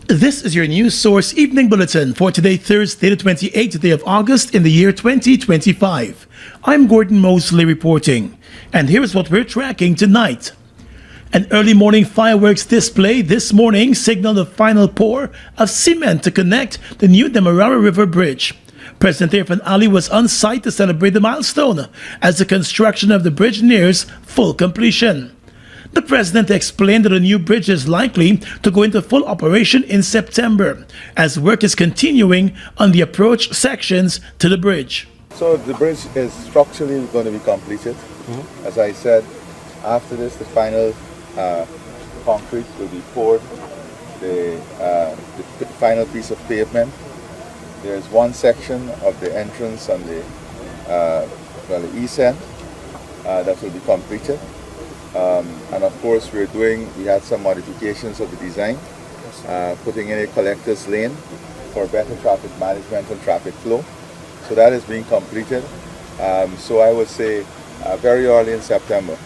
This is your news source evening bulletin for today, Thursday, the 28th day of August in the year 2025. I'm Gordon Mosley reporting, and here is what we're tracking tonight. An early morning fireworks display this morning signaled the final pour of cement to connect the new Demerara River Bridge. President Irfan Ali was on site to celebrate the milestone as the construction of the bridge nears full completion. The president explained that the new bridge is likely to go into full operation in September, as work is continuing on the approach sections to the bridge. So the bridge is structurally going to be completed. As I said, after this, the final concrete will be poured, the final piece of pavement. There's one section of the entrance on the the east end that will be completed. And of course we had some modifications of the design, putting in a collector's lane for better traffic management and traffic flow. So that is being completed. So I would say very early in September,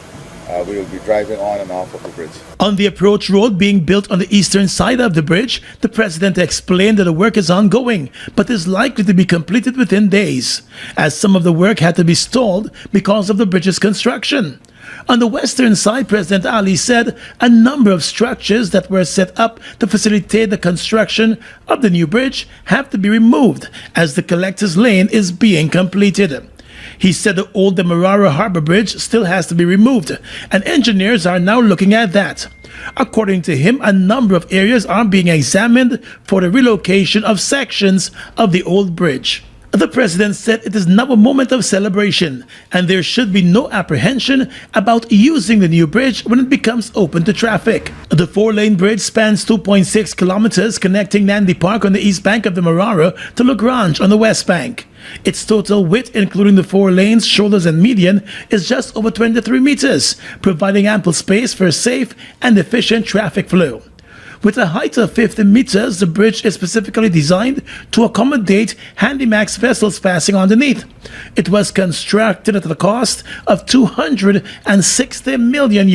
we will be driving on and off of the bridge. On the approach road being built on the eastern side of the bridge, the president explained that the work is ongoing, but is likely to be completed within days, as some of the work had to be stalled because of the bridge's construction. On the western side, President Ali said a number of structures that were set up to facilitate the construction of the new bridge have to be removed as the collector's lane is being completed. He said the old Demerara Harbor Bridge still has to be removed, and engineers are now looking at that. According to him, a number of areas are being examined for the relocation of sections of the old bridge. The president said it is now a moment of celebration, and there should be no apprehension about using the new bridge when it becomes open to traffic. The four-lane bridge spans 2.6 kilometers, connecting Nandi Park on the east bank of the Demerara to Lagrange on the west bank. Its total width, including the four lanes, shoulders and median, is just over 23 meters, providing ample space for safe and efficient traffic flow. With a height of 50 meters, the bridge is specifically designed to accommodate Handymax vessels passing underneath. It was constructed at the cost of $260 million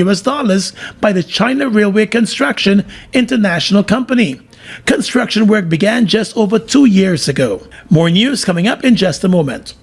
by the China Railway Construction International Company. Construction work began just over 2 years ago. More news coming up in just a moment.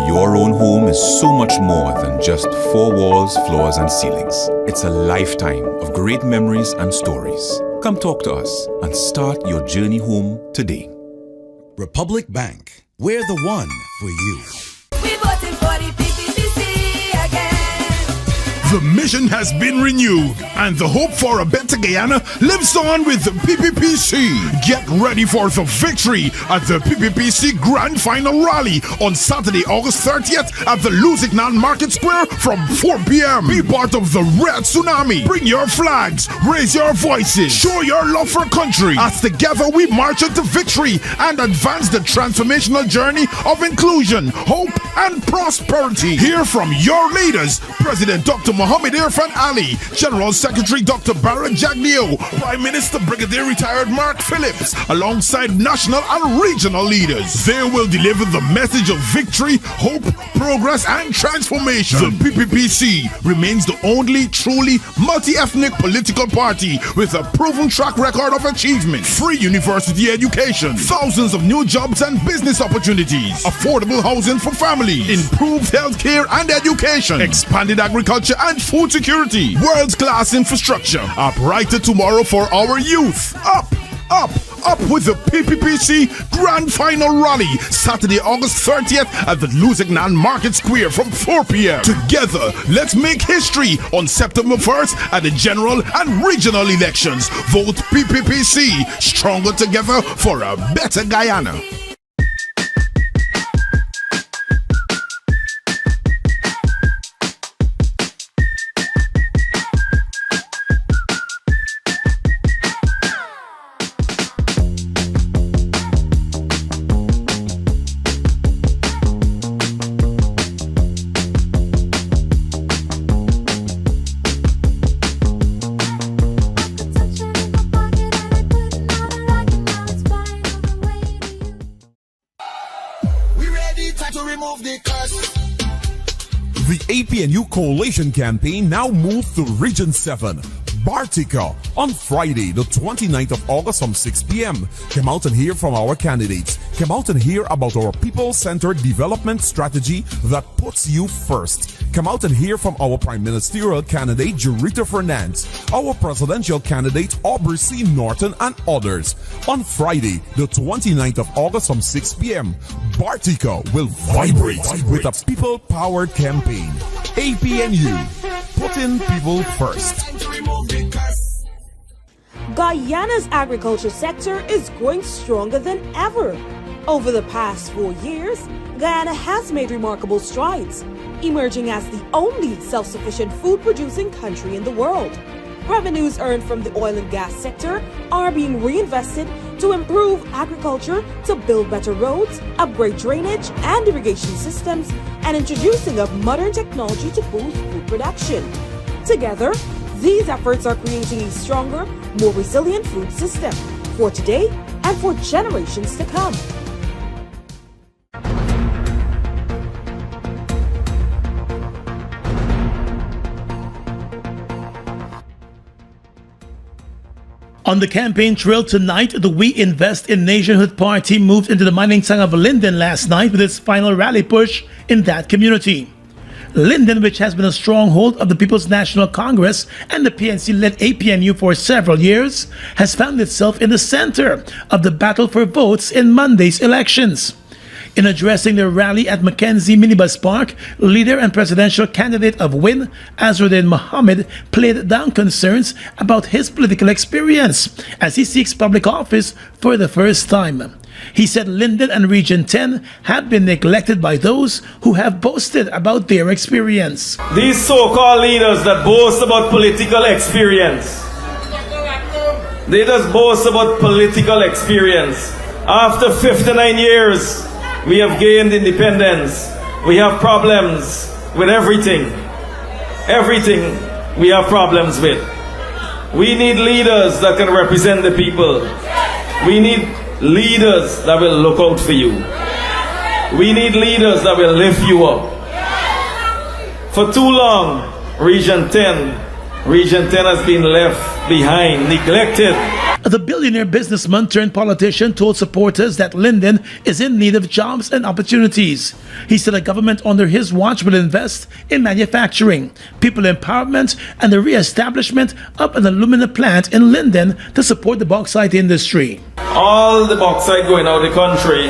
Your own home is so much more than just four walls, floors, and ceilings. It's a lifetime of great memories and stories. Come talk to us and start your journey home today. Republic Bank, we're the one for you. We voted for the PPPC again. The mission has been renewed, and the hope for a better Guyana lives on with the PPPC. Get ready for the victory at the PPPC Grand Final Rally on Saturday, August 30th at the Lusignan Market Square from 4 p.m. Be part of the Red Tsunami. Bring your flags, raise your voices, show your love for country as together we march into victory and advance the transformational journey of inclusion, hope, and prosperity. Hear from your leaders, President Dr. Mohammed Irfan Ali, General Secretary Dr. Barrett Jagnio, Prime Minister Brigadier Retired Mark Phillips, alongside national and regional leaders. They will deliver the message of victory, hope, progress, and transformation. The PPPC remains the only truly multi-ethnic political party with a proven track record of achievement, free university education, thousands of new jobs and business opportunities, affordable housing for families, improved healthcare and education, expanded agriculture and food security, world-class infrastructure, a brighter tomorrow for our youth. Up, Up with the PPPC Grand Final Rally, Saturday, August 30th at the Lusignan Market Square from 4 p.m. Together, let's make history on September 1st at the general and regional elections. Vote PPPC, stronger together for a better Guyana. The APNU Coalition campaign now moves to Region 7, Bartica, on Friday, the 29th of August from 6 p.m. Come out and hear from our candidates. Come out and hear about our people-centered development strategy that puts you first. Come out and hear from our Prime Ministerial candidate, Jurita Fernandez, our presidential candidate, Aubrey C. Norton, and others. On Friday, the 29th of August from 6 p.m., Bartica will vibrate with a people-powered campaign. APNU, putting people first. Guyana's agriculture sector is growing stronger than ever. Over the past 4 years, Guyana has made remarkable strides, emerging as the only self-sufficient food-producing country in the world. Revenues earned from the oil and gas sector are being reinvested to improve agriculture, to build better roads, upgrade drainage and irrigation systems, and introducing of modern technology to boost food production. Together, these efforts are creating a stronger, more resilient food system for today and for generations to come. On the campaign trail tonight, the We Invest in Nationhood Party moved into the mining town of Linden last night with its final rally push in that community. Linden, which has been a stronghold of the People's National Congress and the PNC-led APNU for several years, has found itself in the center of the battle for votes in Monday's elections. In addressing the rally at Mackenzie Minibus Park, leader and presidential candidate of WIN, Azruddin Mohammed, played down concerns about his political experience as he seeks public office for the first time. He said Linden and Region 10 have been neglected by those who have boasted about their experience. These so-called leaders that boast about political experience, they just boast about political experience. After 59 years, we have gained independence. We have problems with everything. Everything we have problems with. We need leaders that can represent the people. We need leaders that will look out for you. We need leaders that will lift you up. For too long, Region 10 has been left behind, neglected. The billionaire businessman turned politician told supporters that Linden is in need of jobs and opportunities. He said a government under his watch will invest in manufacturing, people empowerment, and the re-establishment of an aluminum plant in Linden to support the bauxite industry. All the bauxite going out of the country,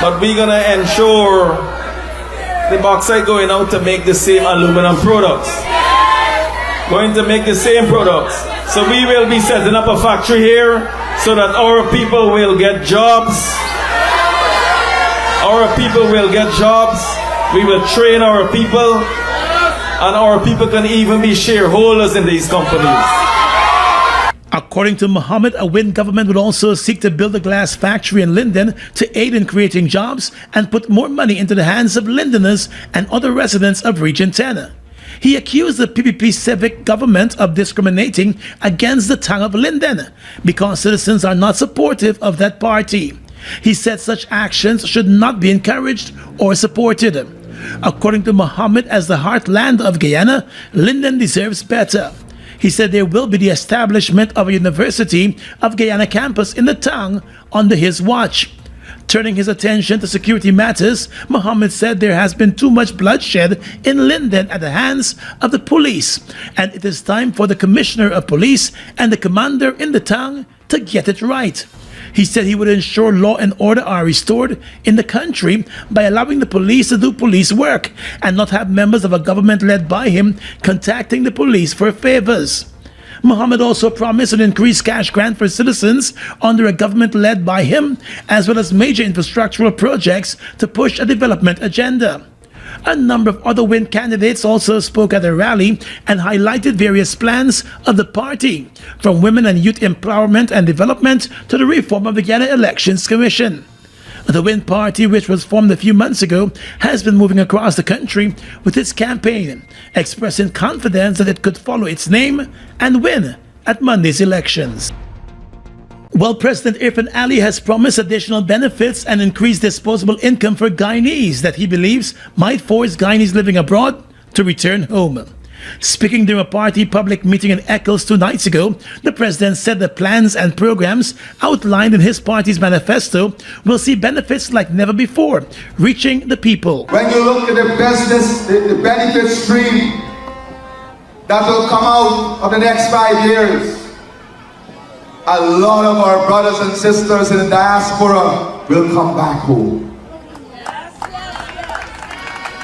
but we're going to ensure the bauxite going out to make the same aluminum products. Going to make the same products. So we will be setting up a factory here so that our people will get jobs. Our people will get jobs. We will train our people, and our people can even be shareholders in these companies. According to Mohammed, a WIN government would also seek to build a glass factory in Linden to aid in creating jobs and put more money into the hands of Lindeners and other residents of Region 10. He accused the PPP civic government of discriminating against the town of Linden because citizens are not supportive of that party. He said such actions should not be encouraged or supported. According to Mohammed, as the heartland of Guyana, Linden deserves better. He said there will be the establishment of a University of Guyana campus in the town under his watch. Turning his attention to security matters, Mohammed said there has been too much bloodshed in Linden at the hands of the police, and it is time for the Commissioner of Police and the commander in the town to get it right. He said he would ensure law and order are restored in the country by allowing the police to do police work and not have members of a government led by him contacting the police for favors. Mohammed also promised an increased cash grant for citizens under a government led by him, as well as major infrastructural projects to push a development agenda. A number of other win candidates also spoke at the rally and highlighted various plans of the party, from women and youth empowerment and development to the reform of the Guyana Elections Commission. The Win Party, which was formed a few months ago, has been moving across the country with its campaign, expressing confidence that it could follow its name and win at Monday's elections. Well, President Irfan Ali has promised additional benefits and increased disposable income for Guyanese that he believes might force Guyanese living abroad to return home. Speaking during a party public meeting in Eccles 2 nights ago, the president said the plans and programs outlined in his party's manifesto will see benefits like never before, reaching the people. When you look at the business, the benefit stream that will come out of the next 5 years, a lot of our brothers and sisters in the diaspora will come back home.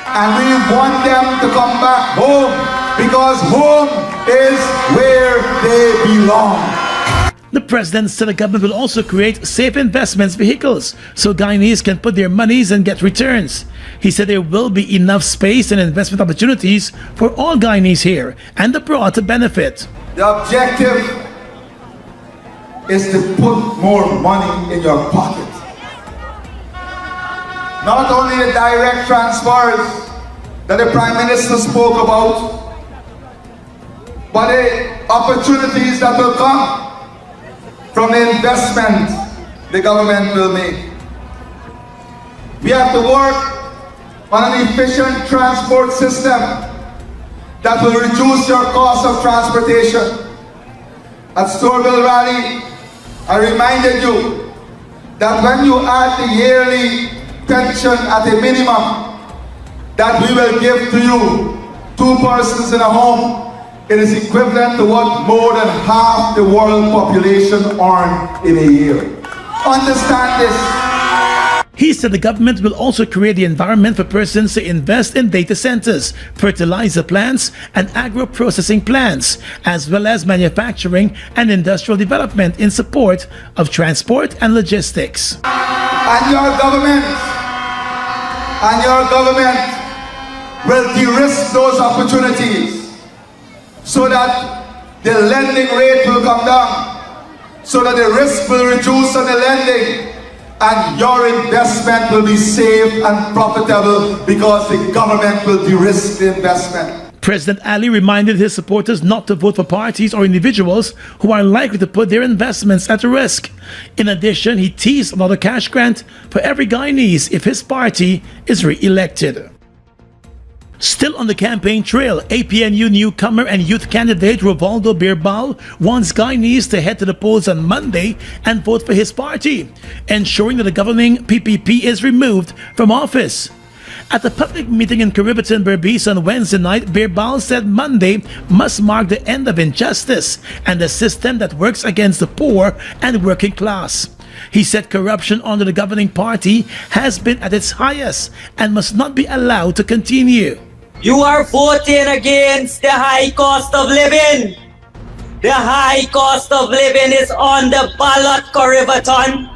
And we want them to come back home because home is where they belong. The president said the government will also create safe investments vehicles so Guyanese can put their monies and get returns. He said there will be enough space and investment opportunities for all Guyanese here and abroad to benefit. The objective is to put more money in your pocket. Not only the direct transfers that the Prime Minister spoke about, but the opportunities that will come from the investment the government will make. We have to work on an efficient transport system that will reduce your cost of transportation. At Storeville Rally, I reminded you that when you add the yearly pension at a minimum that we will give to you, 2 persons in a home, it is equivalent to what more than half the world population earn in a year. Understand this. He said the government will also create the environment for persons to invest in data centers, fertilizer plants, and agro-processing plants, as well as manufacturing and industrial development in support of transport and logistics. And your government will de-risk those opportunities so that the lending rate will come down, so that the risk will reduce on the lending, and your investment will be safe and profitable because the government will de-risk the investment. President Ali reminded his supporters not to vote for parties or individuals who are likely to put their investments at risk. In addition, he teased another cash grant for every Guyanese if his party is re-elected. Still on the campaign trail, APNU newcomer and youth candidate Rovaldo Birbal wants Guyanese to head to the polls on Monday and vote for his party, ensuring that the governing PPP is removed from office. At the public meeting in Caribbean, Berbice on Wednesday night, Birbal said Monday must mark the end of injustice and a system that works against the poor and working class. He said corruption under the governing party has been at its highest and must not be allowed to continue. You are voting against the high cost of living. The high cost of living is on the ballot, Caribbean.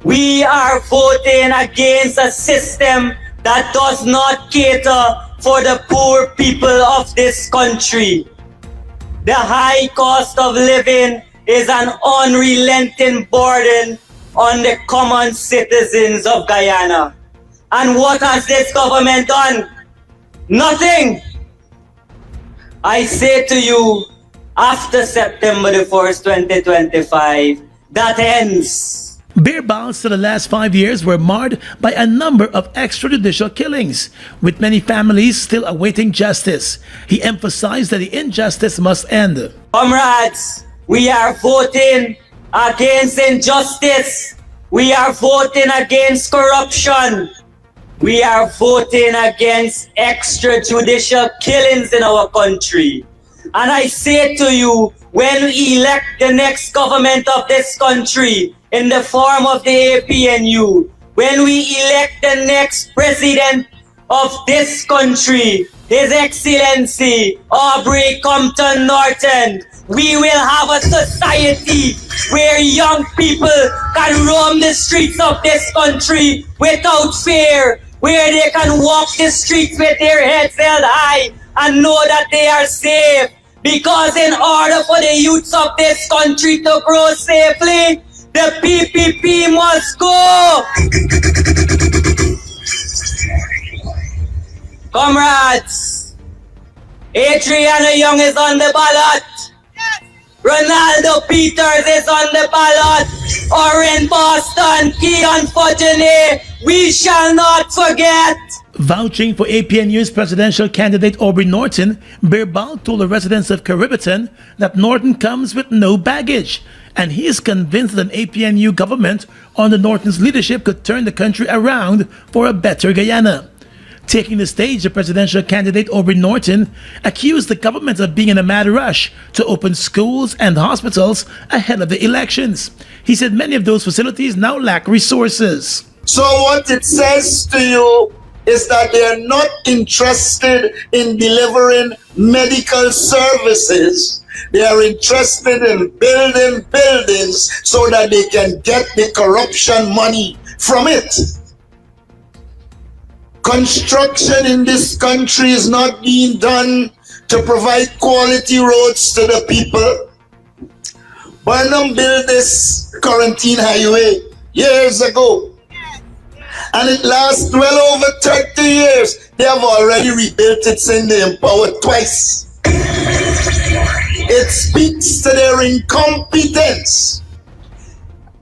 We are voting against a system that does not cater for the poor people of this country. The high cost of living is an unrelenting burden on the common citizens of Guyana. And what has this government done? Nothing. I say to you, after September the 1st, 2025, that ends. Birbal said the last 5 years were marred by a number of extrajudicial killings, with many families still awaiting justice. He emphasized that the injustice must end. Comrades, we are voting against injustice. We are voting against corruption. We are voting against extrajudicial killings in our country. And I say to you, when we elect the next government of this country in the form of the APNU, when we elect the next president of this country, His Excellency Aubrey Compton Norton, we will have a society where young people can roam the streets of this country without fear, where they can walk the streets with their heads held high and know that they are safe. Because in order for the youths of this country to grow safely, the PPP must go. Comrades, Adriana Young is on the ballot. Ronaldo Peters is on the ballot. Or in Boston, Keon Fudgene, we shall not forget. Vouching for APNU's presidential candidate Aubrey Norton, Birbal told the residents of Caribbean that Norton comes with no baggage, and he is convinced that an APNU government under Norton's leadership could turn the country around for a better Guyana. Taking the stage, the presidential candidate Aubrey Norton accused the government of being in a mad rush to open schools and hospitals ahead of the elections. He said many of those facilities now lack resources. So what it says to you is that they are not interested in delivering medical services. They are interested in building buildings so that they can get the corruption money from it. Construction in this country is not being done to provide quality roads to the people. Burnham built this quarantine highway years ago, and it lasts well over 30 years. They have already rebuilt it since they empowered twice. It speaks to their incompetence.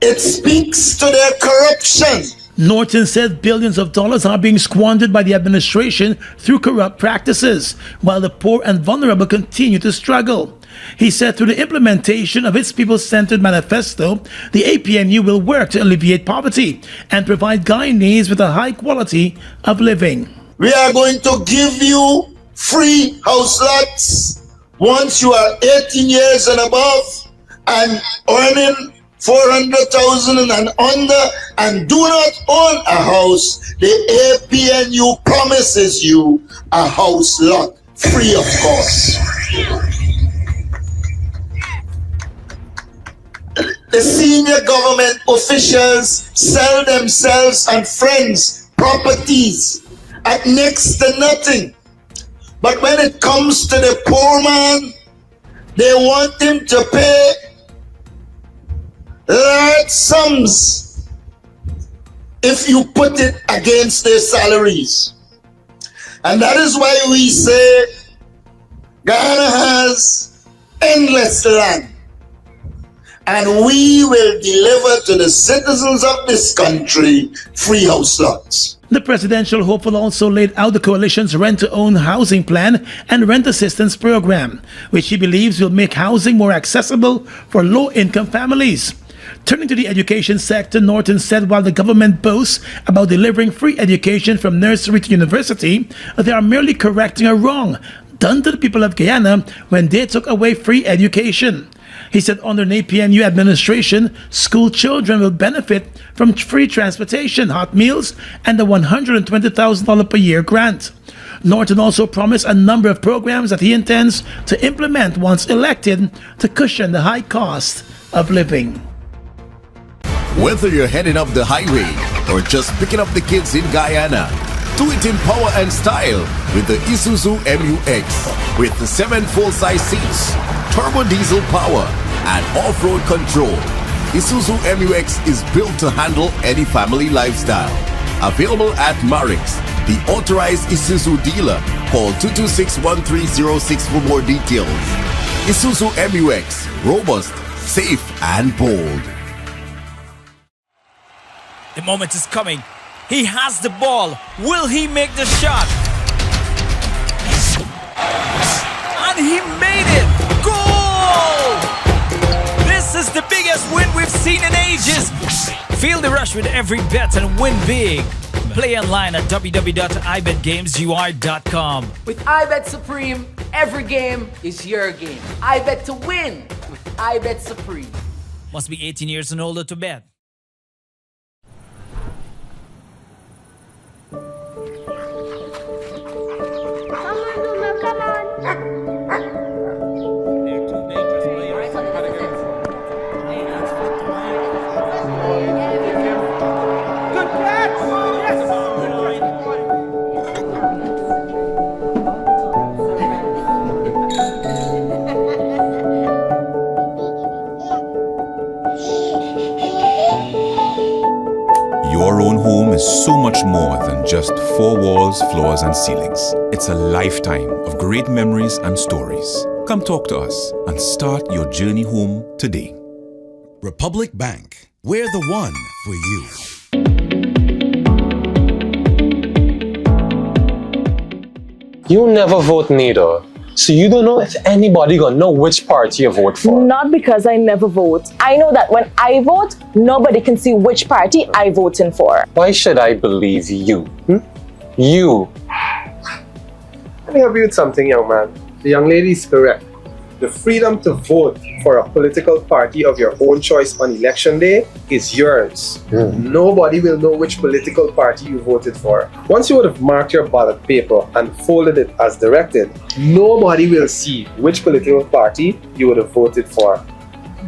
It speaks to their corruption. Norton said billions of dollars are being squandered by the administration through corrupt practices, while the poor and vulnerable continue to struggle. He said through the implementation of its people-centered manifesto, the APNU will work to alleviate poverty and provide Guyanese with a high quality of living. We are going to give you free house lots once you are 18 years and above and earning 400,000 and under and do not own a house. The APNU promises you a house lot free of cost. The senior government officials sell themselves and friends properties at next to nothing. But when it comes to the poor man, they want him to pay large sums if you put it against their salaries. And that is why we say Guyana has endless land, and we will deliver to the citizens of this country free house lots. The presidential hopeful also laid out the coalition's rent-to-own housing plan and rent assistance program, which he believes will make housing more accessible for low-income families. Turning to the education sector, Norton said while the government boasts about delivering free education from nursery to university, they are merely correcting a wrong done to the people of Guyana when they took away free education. He said under an APNU administration, school children will benefit from free transportation, hot meals, and the $120,000 per year grant. Norton also promised a number of programs that he intends to implement once elected to cushion the high cost of living. Whether you're heading up the highway or just picking up the kids in Guyana, do it in power and style with the Isuzu MU-X. With the 7 full-size seats, turbo diesel power, and off-road control, Isuzu MU-X is built to handle any family lifestyle. Available at Marix, the authorized Isuzu dealer. Call 226-1306 for more details. Isuzu MU-X, robust, safe, and bold. The moment is coming. He has the ball. Will he make the shot? And he made it! Goal! This is the biggest win we've seen in ages. Feel the rush with every bet and win big. Play online at www.ibetgamesui.com. With iBet Supreme, Every game is your game. I bet to win with I Bet Supreme. Must be 18 years and older to bet. Your own home is so much more than just four walls, floors, and ceilings. It's a lifetime of great memories and stories. Come talk to us and start your journey home today. Republic Bank, we're the one for you. You never vote neither. So you don't know if anybody gonna know which party you vote for. Not because I never vote. I know that when I vote, nobody can see which party I voting for. Why should I believe you? You. Let me help you with something, young man. The young lady is correct. The freedom to vote for a political party of your own choice on election day is yours. Nobody will know which political party you voted for. Once you would have marked your ballot paper and folded it as directed, nobody will see which political party you would have voted for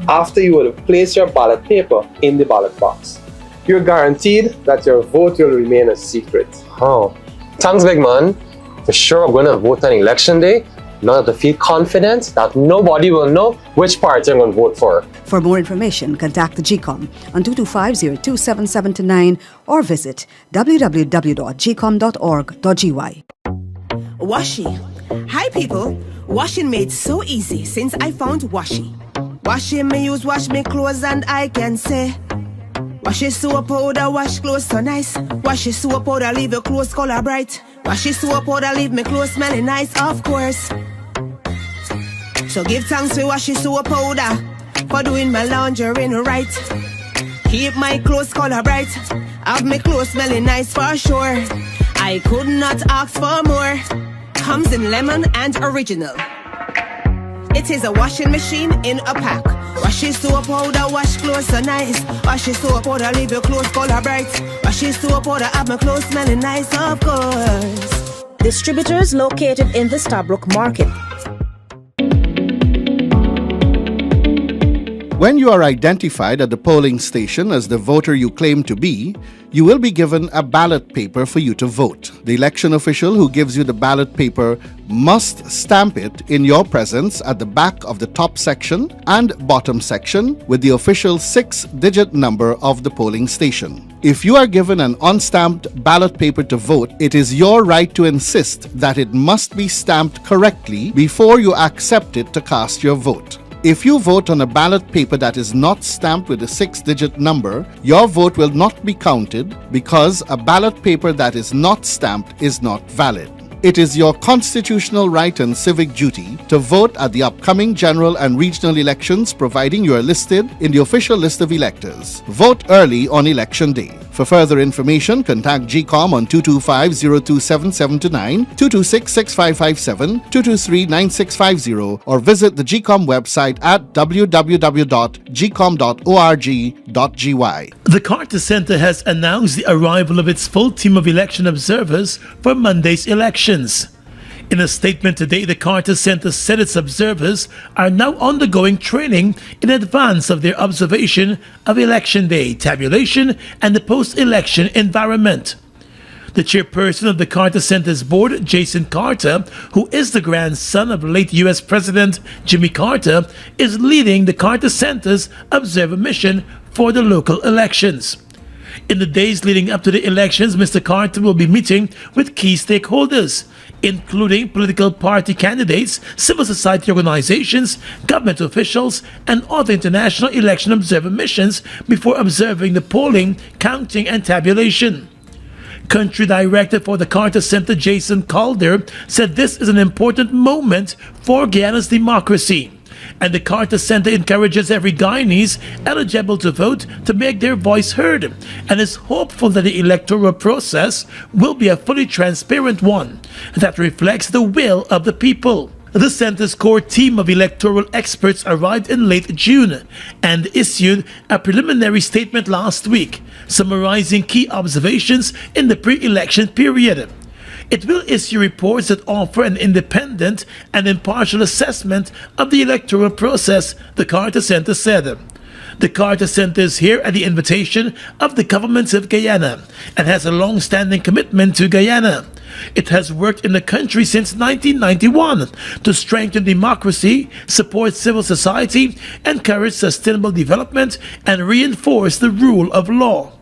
after you would have placed your ballot paper in the ballot box. You're guaranteed that your vote will remain a secret. Oh, thanks, big man. For sure I'm gonna vote on election day. Now to feel confident that nobody will know which party I'm going to vote for. For more information, contact the GCOM on 225-027729 or visit www.gcom.org.gy. Washi. Hi people. Washing made so easy since I found Washi. Washing me use wash me clothes and I can say Washi soap powder wash clothes so nice. Washi soap powder leave your clothes color bright. Washi soap powder leave me clothes smelling nice, of course. So give thanks to washi soap powder for doing my laundry right. Keep my clothes color bright. Have my clothes smelling nice for sure. I could not ask for more. Comes in lemon and original. It is a washing machine in a pack. Washi soap powder wash clothes so nice. Washi soap powder leave your clothes color bright. Washi soap powder have my clothes smelling nice, of course. Distributors located in the Starbrook Market. When you are identified at the polling station as the voter you claim to be, you will be given a ballot paper for you to vote. The election official who gives you the ballot paper must stamp it in your presence at the back of the top section and bottom section with the official 6-digit number of the polling station. If you are given an unstamped ballot paper to vote, it is your right to insist that it must be stamped correctly before you accept it to cast your vote. If you vote on a ballot paper that is not stamped with a 6-digit number, your vote will not be counted because a ballot paper that is not stamped is not valid. It is your constitutional right and civic duty to vote at the upcoming general and regional elections providing you are listed in the official list of electors. Vote early on election day. For further information, contact GCOM on 225-027729, 226-6557, 223-9650 or visit the GCOM website at www.gcom.org.gy. The Carter Center has announced the arrival of its full team of election observers for Monday's elections. In a statement today, the Carter Center said its observers are now undergoing training in advance of their observation of Election Day, tabulation, and the post-election environment. The chairperson of the Carter Center's board, Jason Carter, who is the grandson of late U.S. President Jimmy Carter, is leading the Carter Center's observer mission for the local elections. In the days leading up to the elections, Mr. Carter will be meeting with key stakeholders, including political party candidates, civil society organizations, government officials, and other international election observer missions before observing the polling, counting, and tabulation. Country Director for the Carter Center, Jason Calder, said this is an important moment for Guyana's democracy. And the Carter Center encourages every Guyanese eligible to vote to make their voice heard and is hopeful that the electoral process will be a fully transparent one that reflects the will of the people. The center's core team of electoral experts arrived in late June and issued a preliminary statement last week, summarizing key observations in the pre-election period. It will issue reports that offer an independent and impartial assessment of the electoral process, the Carter Center said. The Carter Center is here at the invitation of the government of Guyana and has a long-standing commitment to Guyana. It has worked in the country since 1991 to strengthen democracy, support civil society, encourage sustainable development, and reinforce the rule of law.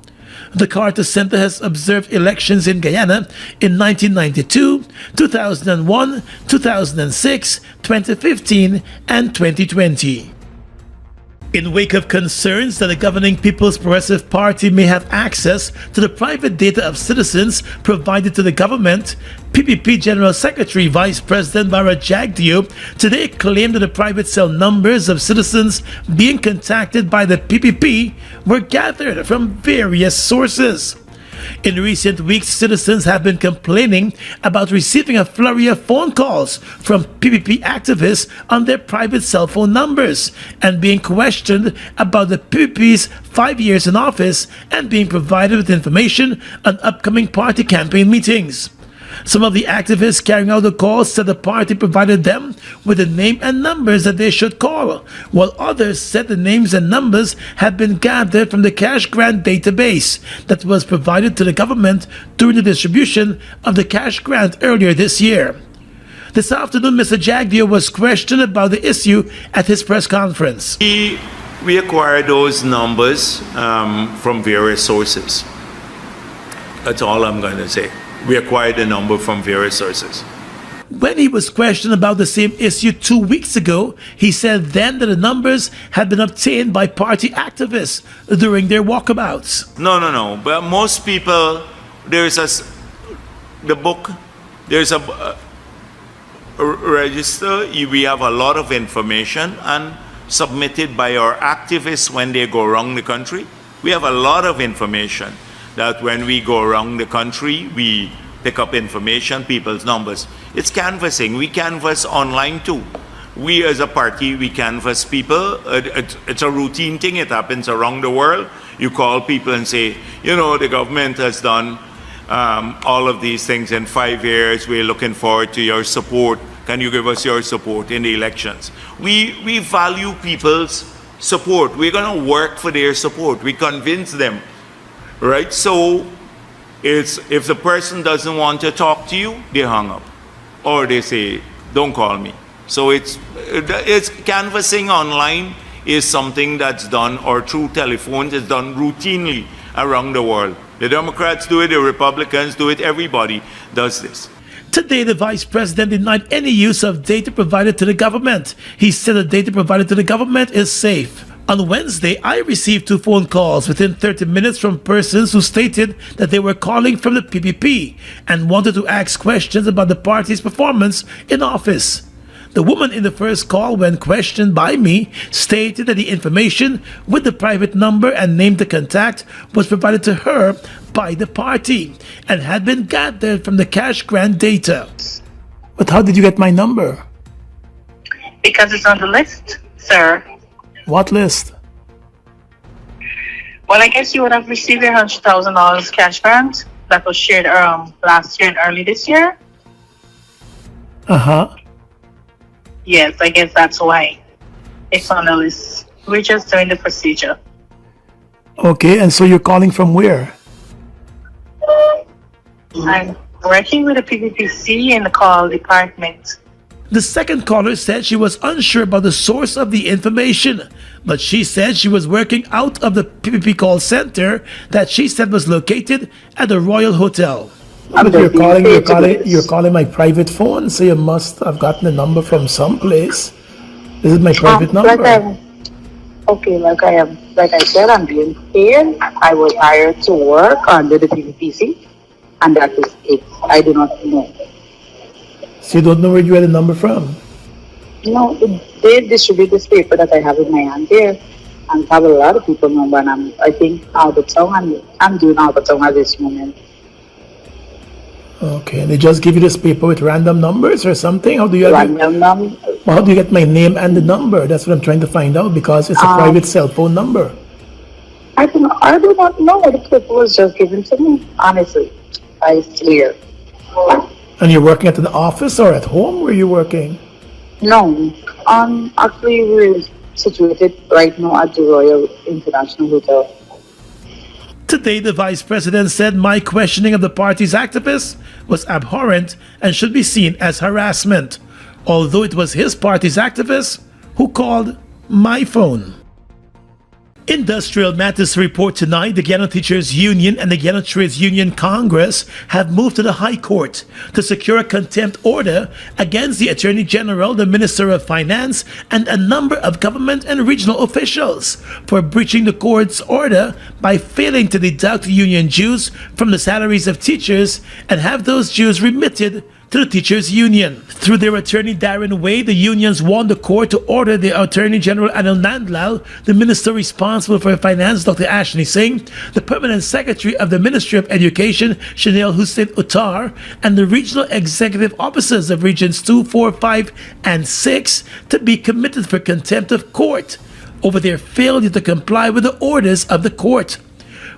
The Carter Center has observed elections in Guyana in 1992, 2001, 2006, 2015, and 2020. In wake of concerns that the governing People's Progressive Party may have access to the private data of citizens provided to the government, PPP General Secretary Vice President Bara Jagdeo today claimed that the private cell numbers of citizens being contacted by the PPP were gathered from various sources. In recent weeks, citizens have been complaining about receiving a flurry of phone calls from PPP activists on their private cell phone numbers and being questioned about the PPP's 5 years in office and being provided with information on upcoming party campaign meetings. Some of the activists carrying out the calls said the party provided them with the name and numbers that they should call, while others said the names and numbers had been gathered from the cash grant database that was provided to the government during the distribution of the cash grant earlier this year. This afternoon, Mr. Jagdeo was questioned about the issue at his press conference. We acquired those numbers from various sources. That's all I'm going to say. We acquired the number from various sources. When he was questioned about the same issue 2 weeks ago, he said then that the numbers had been obtained by party activists during their walkabouts. No. But most people, there's a register. We have a lot of information and submitted by our activists when they go around the country. We have a lot of information that when we go around the country, we pick up information, people's numbers. It's canvassing. We canvass online too. We as a party, we canvass people. It's a routine thing. It happens around the world. You call people and say, you know, the government has done all of these things in 5 years. We're looking forward to your support. Can you give us your support in the elections? We value people's support. We're going to work for their support. We convince them. Right, so if the person doesn't want to talk to you, they hang up, or they say, "Don't call me." So it's canvassing online is something that's done, or through telephones, is done routinely around the world. The Democrats do it, the Republicans do it, everybody does this. Today, the Vice President denied any use of data provided to the government. He said the data provided to the government is safe. On Wednesday, I received 2 phone calls within 30 minutes from persons who stated that they were calling from the PPP and wanted to ask questions about the party's performance in office. The woman in the first call, when questioned by me, stated that the information with the private number and name to contact was provided to her by the party and had been gathered from the cash grant data. But how did you get my number? Because it's on the list, sir. What list? Well, I guess you would have received your $100,000 cash grant that was shared last year and early this year. Uh-huh. Yes, I guess that's why it's on the list. We're just doing the procedure. Okay, and so you're calling from where? I'm working with the PPPC in the call department. The second caller said she was unsure about the source of the information, but she said she was working out of the PPP call center that she said was located at the Royal Hotel. But you're calling my private phone, so you must have gotten a number from someplace. This is my private number. Like I said, I'm being paid. I was hired to work under the PPPC, and that is it. I do not know. So you don't know where you had the number from? No, they distribute this paper that I have in my hand there, and have a lot of people number, and I think out of town, I'm doing out of town at this moment. Okay, and they just give you this paper with random numbers or something? How do you Random number. Well, how do you get my name and the number? That's what I'm trying to find out because it's a private cell phone number. I do not know. The paper was just given to me, honestly. I swear. And you're working at an office or at home? Where are you working? No. Actually, we're situated right now at the Royal International Hotel. Today, the vice president said my questioning of the party's activists was abhorrent and should be seen as harassment, although it was his party's activists who called my phone. Industrial Matters report tonight the Guyana Teachers Union and the Guyana Trades Union Congress have moved to the High Court to secure a contempt order against the Attorney General, the Minister of Finance, and a number of government and regional officials for breaching the court's order by failing to deduct union dues from the salaries of teachers and have those dues remitted to the Teachers Union. Through their attorney Darren Wade, the unions want the court to order the Attorney General Anil Nandlal, the Minister responsible for Finance Dr. Ashley Singh, the Permanent Secretary of the Ministry of Education Chanel Hussein Uttar, and the regional executive officers of Regions 2, 4, 5, and 6 to be committed for contempt of court over their failure to comply with the orders of the court.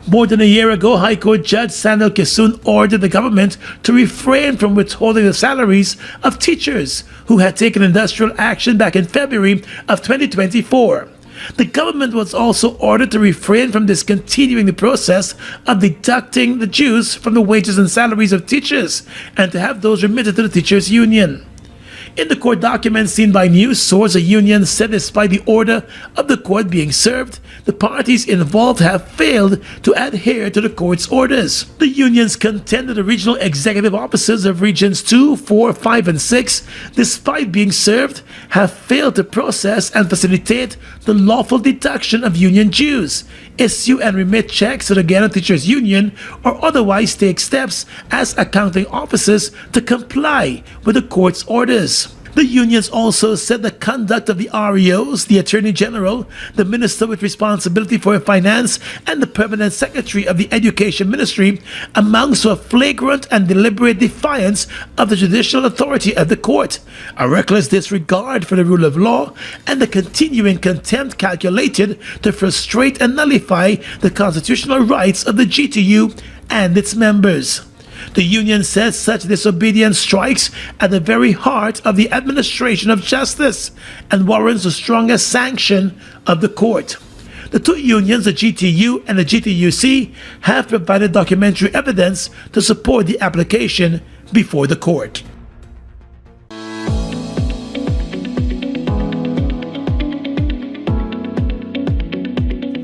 More than a year ago, High Court Judge Sandal Kisun ordered the government to refrain from withholding the salaries of teachers who had taken industrial action back in February of 2024. The government was also ordered to refrain from discontinuing the process of deducting the dues from the wages and salaries of teachers and to have those remitted to the Teachers Union. In the court documents seen by news source, the union said despite the order of the court being served, the parties involved have failed to adhere to the court's orders. The unions contended the regional executive officers of Regions 2, 4, 5, and 6, despite being served, have failed to process and facilitate the lawful deduction of union dues, issue and remit checks to the Guyana Teachers Union, or otherwise take steps as accounting officers to comply with the court's orders. The unions also said the conduct of the REOs, the Attorney General, the Minister with responsibility for finance, and the Permanent Secretary of the Education Ministry amounts to a flagrant and deliberate defiance of the judicial authority of the court, a reckless disregard for the rule of law, and the continuing contempt calculated to frustrate and nullify the constitutional rights of the GTU and its members. The union says such disobedience strikes at the very heart of the administration of justice and warrants the strongest sanction of the court. The two unions, the GTU and the GTUC, have provided documentary evidence to support the application before the court.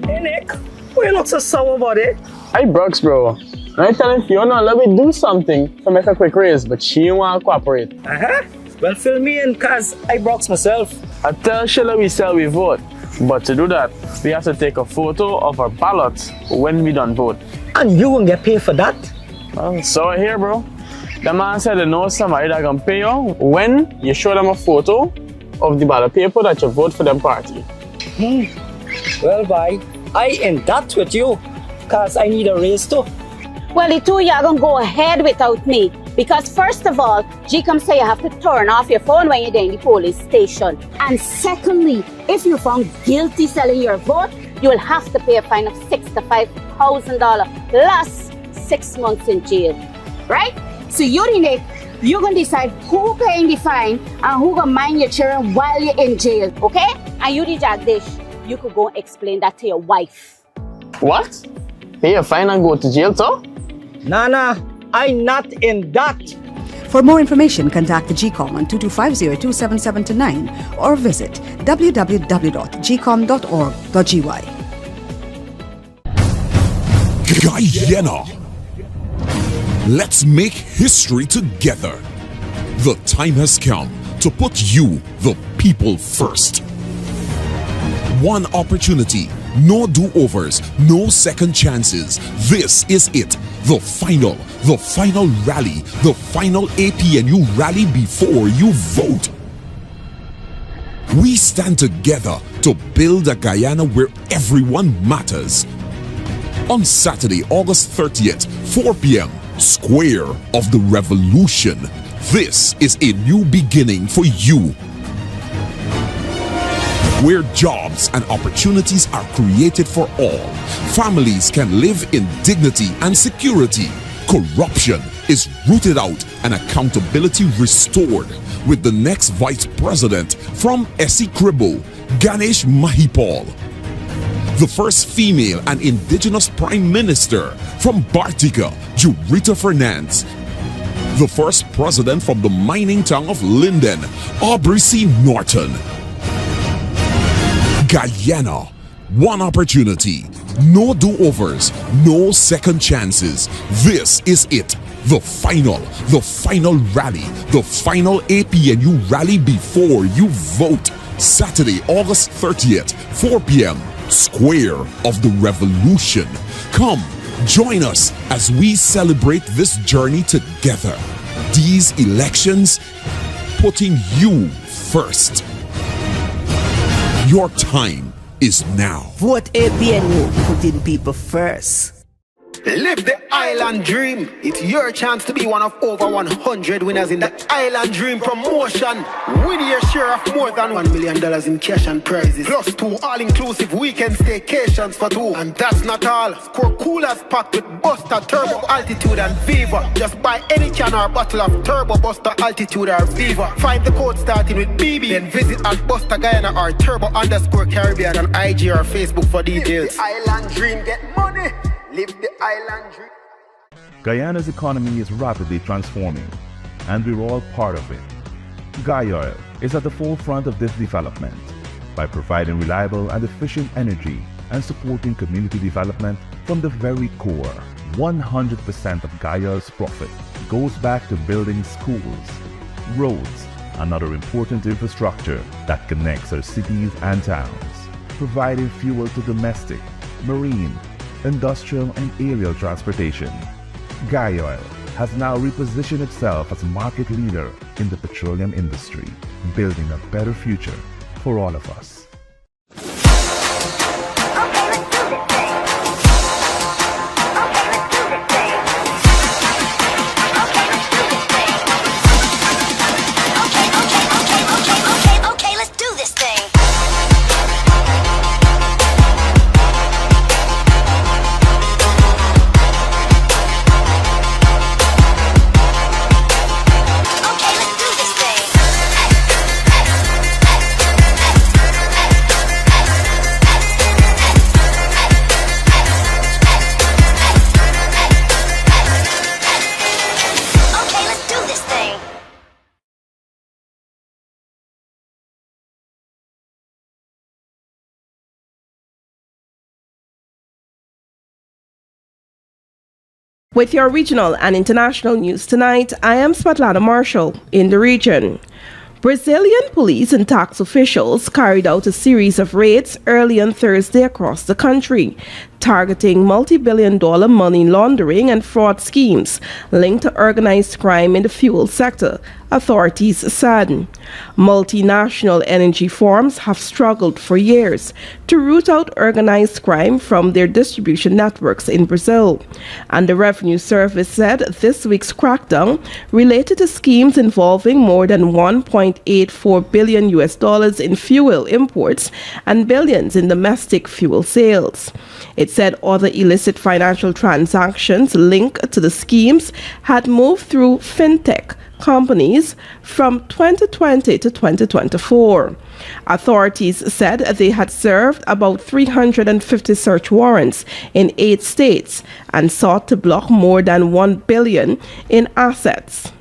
Hey Nick, why you look so sour about it? Hey Brooks, bro. I tell Fiona, let me do something to make a quick raise, but she ain't want to cooperate. Well, fill me in, cause I Brooks myself. I tell Sheila we sell we vote, but to do that, we have to take a photo of our ballots when we done vote. And you won't get paid for that? So I hear, bro. The man said they know somebody that can pay you when you show them a photo of the ballot paper that you vote for them party. Well, bye. I in that with you, cause I need a raise too. Well, the two of you are going to go ahead without me. Because first of all, GCOM say you have to turn off your phone when you're in the police station. And secondly, if you're found guilty selling your vote, you will have to pay a fine of $6,000 to $5,000 plus 6 months in jail. Right? So you, Nick, you're going to decide who paying the fine and who going to mind your children while you're in jail. Okay? And you, the Jagdish, you could go and explain that to your wife. What? Pay a fine and go to jail too? Nah, I'm not in that. For more information, contact the GCOM on 2250-27729 or visit www.gcom.org.gy. Guyana. Let's make history together. The time has come to put you, the people, first. One opportunity, no do-overs, no second chances. This is it. The final rally, the final APNU rally before you vote. We stand together to build a Guyana where everyone matters. On Saturday, August 30th, 4 p.m., square of the revolution. This is a new beginning for you, where jobs and opportunities are created for all. Families can live in dignity and security. Corruption is rooted out and accountability restored with the next vice president from Essie Kribo, Ganesh Mahipal. The first female and indigenous prime minister from Bartica, Jurita Fernandes. The first president from the mining town of Linden, Aubrey C. Norton. Guyana, one opportunity, no do-overs, no second chances. This is it, the final rally, the final APNU rally before you vote. Saturday, August 30th, 4 p.m., Square of the Revolution. Come, join us as we celebrate this journey together. These elections, putting you first. Your time is now. Vote APNU, putting people first. Live the island dream. It's your chance to be one of over 100 winners in the Island Dream promotion. Win your share of more than $1 million in cash and prizes, plus 2 all-inclusive weekend staycations for 2. And that's not all. Score coolers packed with Buster, Turbo, Altitude and Viva. Just buy any can or bottle of Turbo, Buster, Altitude or Viva. Find the code starting with BB, then visit at Buster Guyana or Turbo_Caribbean on IG or Facebook for details. Live the island dream, get money. Live the island dream. Guyana's economy is rapidly transforming, and we're all part of it. Guyoil is at the forefront of this development by providing reliable and efficient energy and supporting community development from the very core. 100% of Guyoil's profit goes back to building schools, roads, and other important infrastructure that connects our cities and towns, providing fuel to domestic, marine, industrial and aerial transportation. Guyoil has now repositioned itself as a market leader in the petroleum industry, building a better future for all of us. With your regional and international news tonight, I am Svetlana Marshall in the region. Brazilian police and tax officials carried out a series of raids early on Thursday across the country, targeting multi-billion-dollar money laundering and fraud schemes linked to organized crime in the fuel sector, authorities said. Multinational energy firms have struggled for years to root out organized crime from their distribution networks in Brazil, and the Revenue Service said this week's crackdown related to schemes involving more than $1.84 billion in fuel imports and billions in domestic fuel sales. It said other illicit financial transactions linked to the schemes had moved through fintech companies from 2020 to 2024. Authorities said they had served about 350 search warrants in 8 states and sought to block more than $1 billion in assets.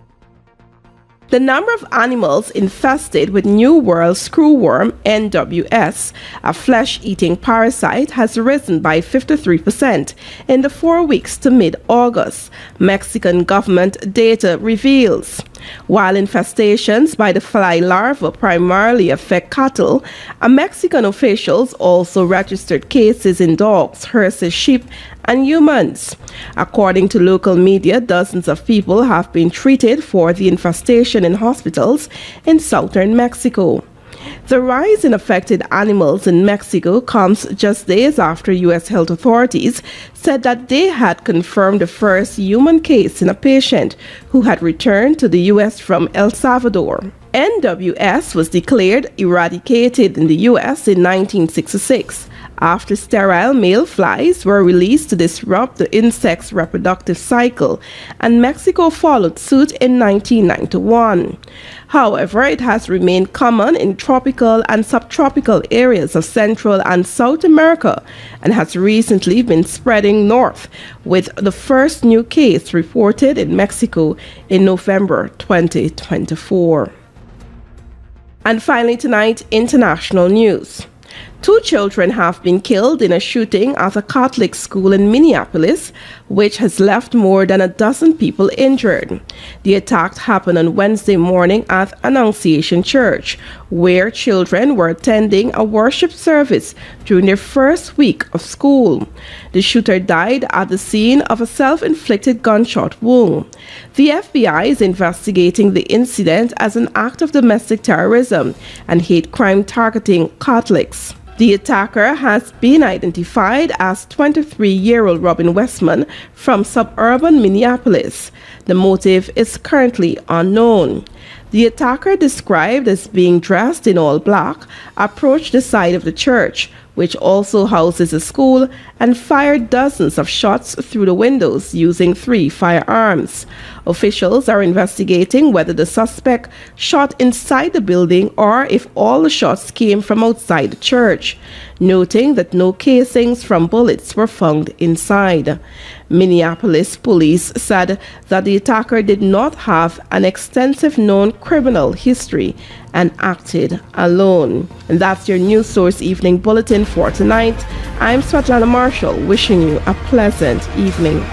The number of animals infested with New World screwworm (NWS), a flesh-eating parasite, has risen by 53% in the 4 weeks to mid-August, Mexican government data reveals. While infestations by the fly larvae primarily affect cattle, Mexican officials also registered cases in dogs, horses, sheep, and humans. According to local media, dozens of people have been treated for the infestation in hospitals in southern Mexico. The rise in affected animals in Mexico comes just days after U.S. health authorities said that they had confirmed the first human case in a patient who had returned to the U.S. from El Salvador. NWS was declared eradicated in the U.S. in 1966 after sterile male flies were released to disrupt the insect's reproductive cycle, and Mexico followed suit in 1991. However, it has remained common in tropical and subtropical areas of Central and South America and has recently been spreading north, with the first new case reported in Mexico in November 2024. And finally tonight, international news. 2 children have been killed in a shooting at a Catholic school in Minneapolis, which has left more than a dozen people injured. The attack happened on Wednesday morning at Annunciation Church, where children were attending a worship service during their first week of school. The shooter died at the scene of a self-inflicted gunshot wound. The FBI is investigating the incident as an act of domestic terrorism and hate crime targeting Catholics. The attacker has been identified as 23-year-old Robin Westman from suburban Minneapolis. The motive is currently unknown. The attacker, described as being dressed in all black, approached the side of the church, which also houses a school, and fired dozens of shots through the windows using 3 firearms. Officials are investigating whether the suspect shot inside the building or if all the shots came from outside the church, noting that no casings from bullets were found inside. Minneapolis police said that the attacker did not have an extensive known criminal history and acted alone. And that's your News Source Evening Bulletin for tonight. I'm Svetlana Marshall, wishing you a pleasant evening.